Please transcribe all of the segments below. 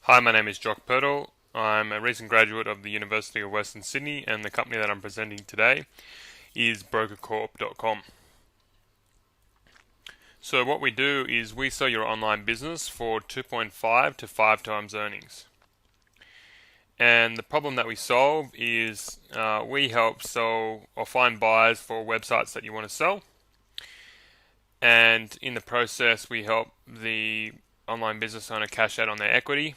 Hi, my name is Jock Purtle. I'm a recent graduate of the University of Western Sydney, and the company that I'm presenting today is brokercorp.com. So what we do is we sell your online business for 2.5 to 5 times earnings. And the problem that we solve is we help sell or find buyers for websites that you want to sell. And in the process, we help the online business owner cash out on their equity.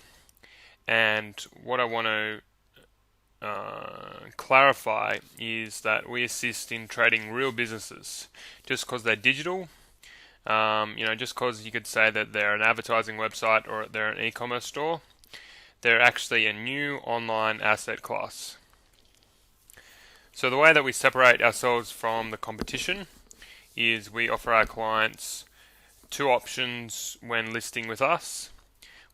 And what I want to clarify is that we assist in trading real businesses. Just because they're digital, just because you could say that they're an advertising website or they're an e-commerce store, they're actually a new online asset class. So the way that we separate ourselves from the competition is we offer our clients two options when listing with us.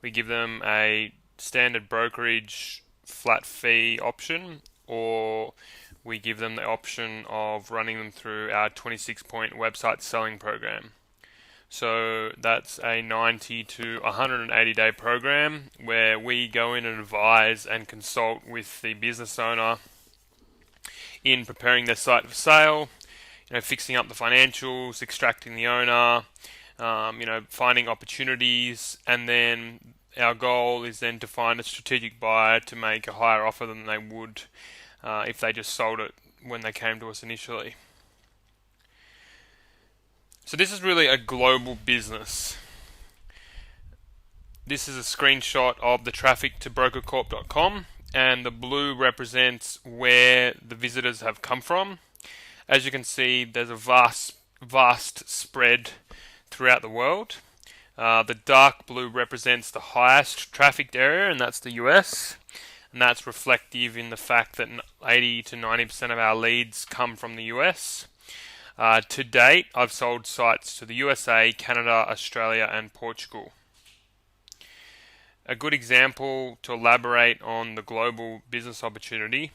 We give them a standard brokerage flat fee option, or we give them the option of running them through our 26-point website selling program. So that's a 90 to 180 day program where we go in and advise and consult with the business owner in preparing their site for sale, fixing up the financials, extracting the owner, finding opportunities, and then our goal is then to find a strategic buyer to make a higher offer than they would if they just sold it when they came to us initially. So this is really a global business. This is a screenshot of the traffic to brokercorp.com, and the blue represents where the visitors have come from. As you can see, there's a vast spread throughout the world. The dark blue represents the highest trafficked area, and that's the US. And that's reflective in the fact that 80 to 90% of our leads come from the US. To date, I've sold sites to the USA, Canada, Australia, and Portugal. A good example to elaborate on the global business opportunity.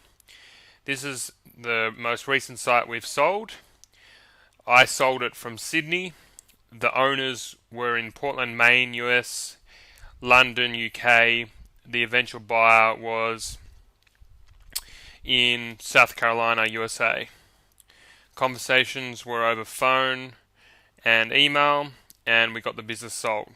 This is the most recent site we've sold. I sold it from Sydney. The owners were in Portland, Maine, US, London, UK. The eventual buyer was in South Carolina, USA. Conversations were over phone and email, and we got the business sold.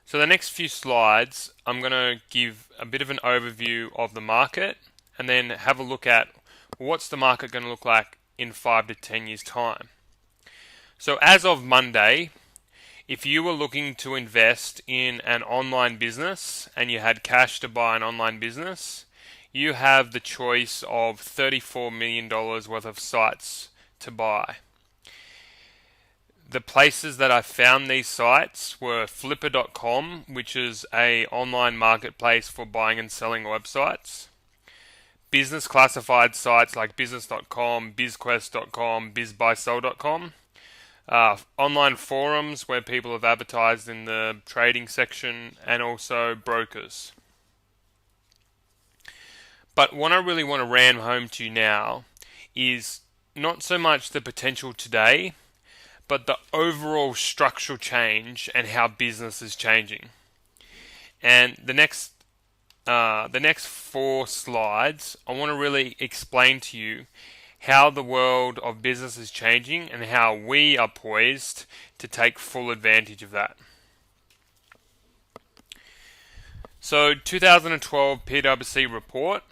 So the next few slides, I'm going to give a bit of an overview of the market and then have a look at what's the market going to look like in 5 to 10 years' time. So as of Monday, if you were looking to invest in an online business and you had cash to buy an online business, you have the choice of $34 million worth of sites to buy. The places that I found these sites were Flipper.com, which is an online marketplace for buying and selling websites. Business classified sites like business.com, bizquest.com, bizbuysell.com. Online forums where people have advertised in the trading section, and also brokers. But what I really want to ram home to you now is not so much the potential today, but the overall structural change and how business is changing. And the next 4 slides, I want to really explain to you how the world of business is changing and how we are poised to take full advantage of that. So 2012 PwC report,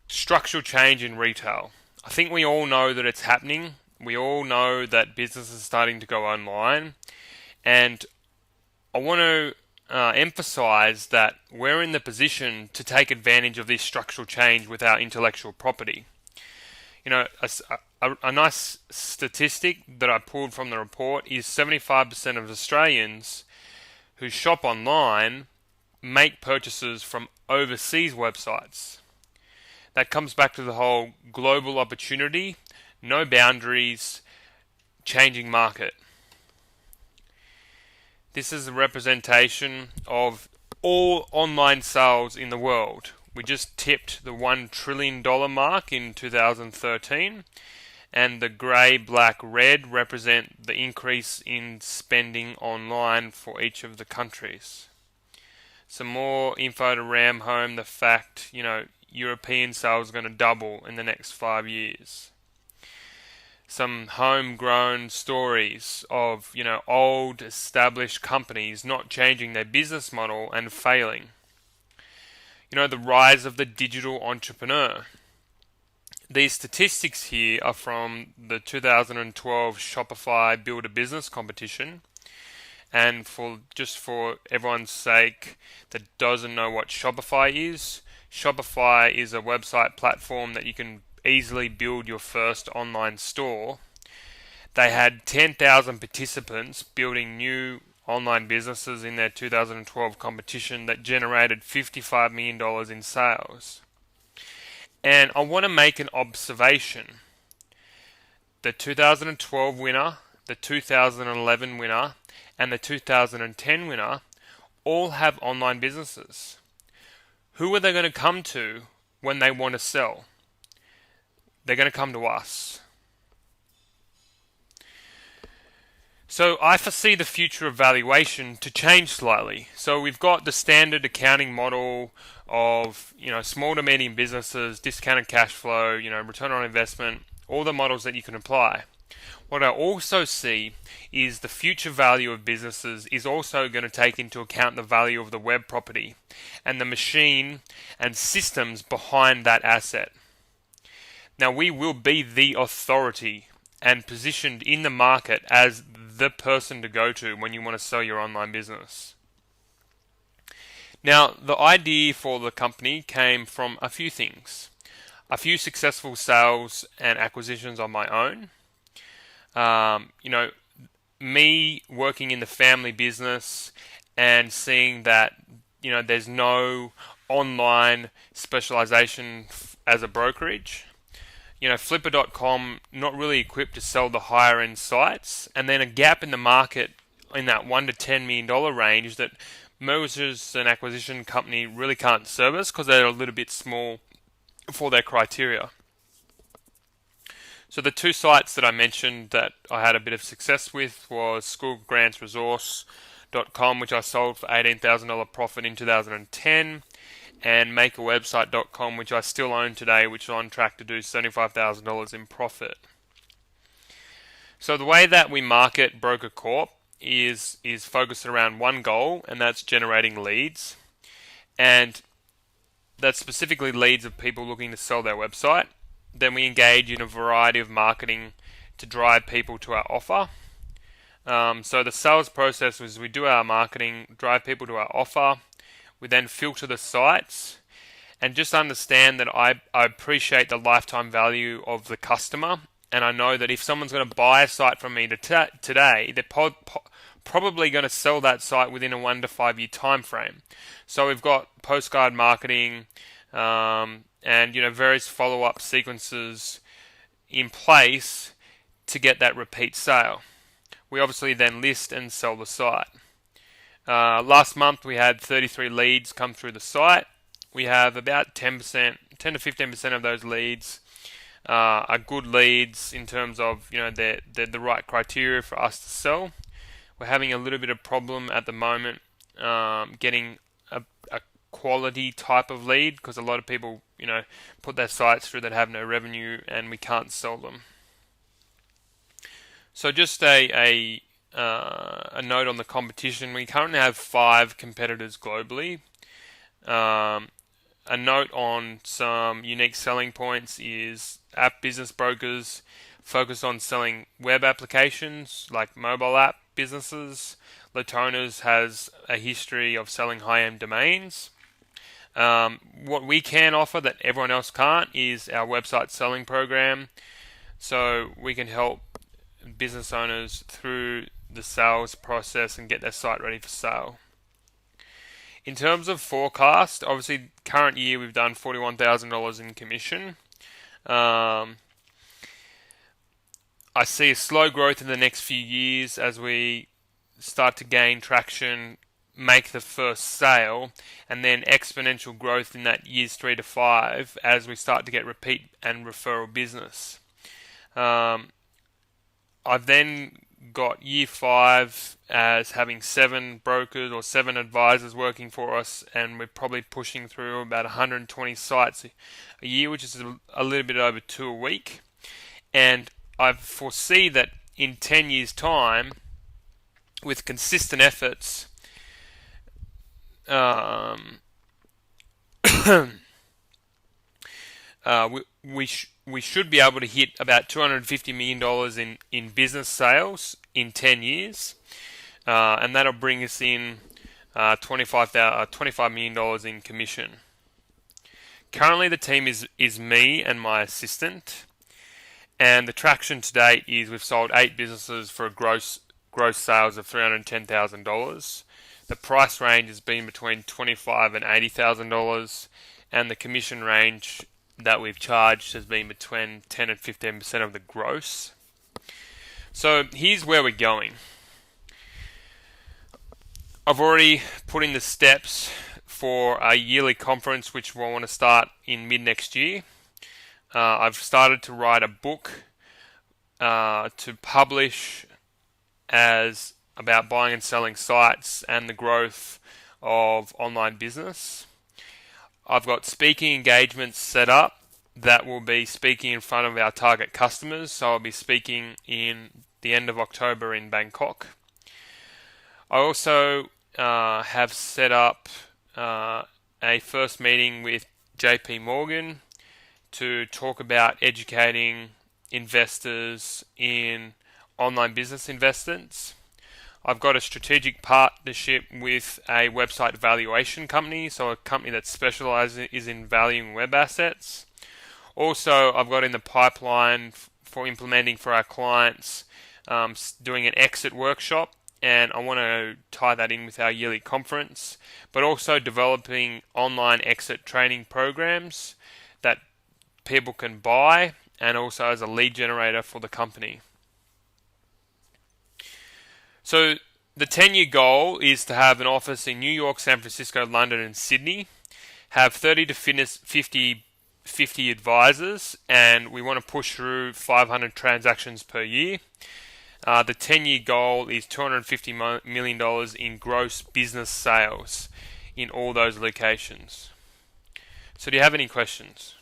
structural change in retail. I think we all know that it's happening. We all know that business is starting to go online, and I want to emphasize that we're in the position to take advantage of this structural change with our intellectual property. A nice statistic that I pulled from the report is 75% of Australians who shop online make purchases from overseas websites. That comes back to the whole global opportunity, no boundaries, changing market. This is a representation of all online sales in the world. We just tipped the $1 trillion mark in 2013, and the grey, black, red represent the increase in spending online for each of the countries. Some more info to ram home the fact, European sales are going to double in the next 5 years. Some homegrown stories of, old established companies not changing their business model and failing. The rise of the digital entrepreneur. These statistics here are from the 2012 Shopify Build a Business competition. And for everyone's sake that doesn't know what Shopify is a website platform that you can easily build your first online store. They had 10,000 participants building new online businesses in their 2012 competition that generated $55 million in sales. And I want to make an observation. The 2012 winner, the 2011 winner, and the 2010 winner all have online businesses. Who are they going to come to when they want to sell? They're going to come to us. So I foresee the future of valuation to change slightly. So we've got the standard accounting model of, small to medium businesses, discounted cash flow, return on investment, all the models that you can apply. What I also see is the future value of businesses is also going to take into account the value of the web property and the machine and systems behind that asset. Now, we will be the authority and positioned in the market as the person to go to when you want to sell your online business. Now, the idea for the company came from a few things. A few successful sales and acquisitions on my own. Me working in the family business and seeing that, there's no online specialization as a brokerage. Flipper.com not really equipped to sell the higher end sites, and then a gap in the market in that $1 to $10 million range that mergers and acquisition company really can't service because they're a little bit small for their criteria. So the two sites that I mentioned that I had a bit of success with was schoolgrantsresource.com, which I sold for $18,000 profit in 2010, and makeawebsite.com, which I still own today, which is on track to do $75,000 in profit. So the way that we market Broker Corp is focused around one goal, and that's generating leads. And that's specifically leads of people looking to sell their website. Then we engage in a variety of marketing to drive people to our offer. So the sales process was we do our marketing, drive people to our offer. We then filter the sites and just understand that I appreciate the lifetime value of the customer. And I know that if someone's going to buy a site from me today, they're probably going to sell that site within a 1 to 5 year time frame. So we've got postcard marketing, and various follow-up sequences in place to get that repeat sale. We obviously then list and sell the site. Last month we had 33 leads come through the site. We have about 10 to 15% of those leads are good leads in terms of they're the right criteria for us to sell. We're having a little bit of problem at the moment getting a quality type of lead because a lot of people put their sites through that have no revenue and we can't sell them. So just a note on the competition. We currently have 5 competitors globally. A note on some unique selling points is App Business Brokers focus on selling web applications like mobile app businesses. Latona's has a history of selling high-end domains. What we can offer that everyone else can't is our website selling program. So we can help business owners through the sales process and get their site ready for sale. In terms of forecast, obviously current year we've done $41,000 in commission. I see a slow growth in the next few years as we start to gain traction, make the first sale, and then exponential growth in that years 3 to 5 as we start to get repeat and referral business. I've then got year 5 as having 7 brokers or 7 advisors working for us, and we're probably pushing through about 120 sites a year, which is a little bit over 2 a week. And I foresee that in 10 years' time, with consistent efforts, we should be able to hit about $250 million in business sales in 10 years, and that'll bring us in $25 million in commission. Currently, the team is me and my assistant, and the traction to date is we've sold 8 businesses for a gross sales of $310,000. The price range has been between $25,000 and $80,000, and the commission range that we've charged has been between 10 and 15% of the gross. So here's where we're going. I've already put in the steps for a yearly conference, which we'll want to start in mid next year. I've started to write a book to publish as about buying and selling sites and the growth of online business. I've got speaking engagements set up that will be speaking in front of our target customers. So I'll be speaking in the end of October in Bangkok. I also have set up a first meeting with JP Morgan to talk about educating investors in online business investments. I've got a strategic partnership with a website valuation company, so a company that specializes in valuing web assets. Also, I've got in the pipeline for implementing for our clients, doing an exit workshop, and I want to tie that in with our yearly conference, but also developing online exit training programs that people can buy, and also as a lead generator for the company. So the 10-year goal is to have an office in New York, San Francisco, London, and Sydney, have 30 to 50 advisors, and we want to push through 500 transactions per year. The 10-year goal is $250 million in gross business sales in all those locations. So do you have any questions?